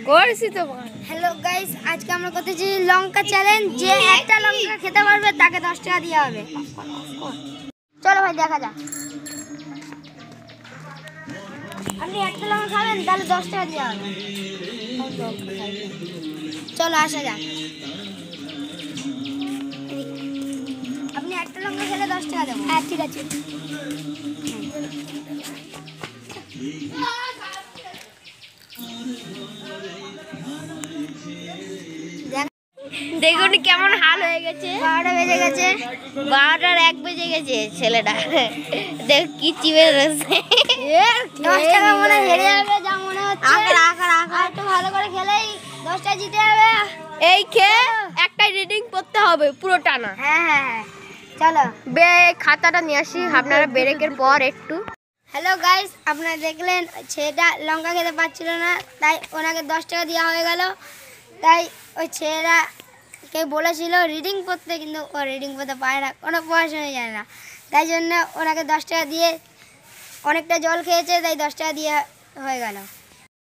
করছি তো। Hello guys, আজকে আমরা করতেছি লঙ্কা চ্যালেঞ্জ। যে একটা লঙ্কা খেতে পারবে তাকে 10 টাকা দেওয়া হবে। চলো ভাই দেখা যাক। আপনি একটা লঙ্কা খাবেন তাহলে 10 টাকা দেওয়া হবে। চলো আসা যাক। আপনি একটা লঙ্কা খেলে 10 টাকা দেবো। হ্যাঁ ঠিক আছে। দেখুন কেমন হাল হয়ে গেছে। 12টা বেজে গেছে। 12টার 1 বেজে গেছে ছেলেটা। দেখ কি চিবে রয়েছে। 10 টাকা মনে হেরে যাবে যা মনে হচ্ছে। আর একটু ভালো করে খেলেই 10 টাকা জিতে যাবে। এই খেয়ে একটা রিডিং পড়তে হবে পুরোটা না। হ্যাঁ চলো খাতাটা নিয়ে আসি আপনারা ব্রেকের পর একটু। হ্যালো গাইস, আপনারা দেখলেন ছেলেটা লঙ্কা খেতে পারছিল না, তাই ওনাকে 10 টাকা দেওয়া হয়ে গেল। তাই ওই ছেলেটাকে বলেছিল রিডিং পড়তে, কিন্তু ও রিডিং পড়তে পারে না, কোনো পড়াশোনা জানে না। তাই জন্য ওনাকে 10 টাকা দিয়ে অনেকটা জল খেয়েছে, তাই 10 টাকা দিয়ে হয়ে গেল।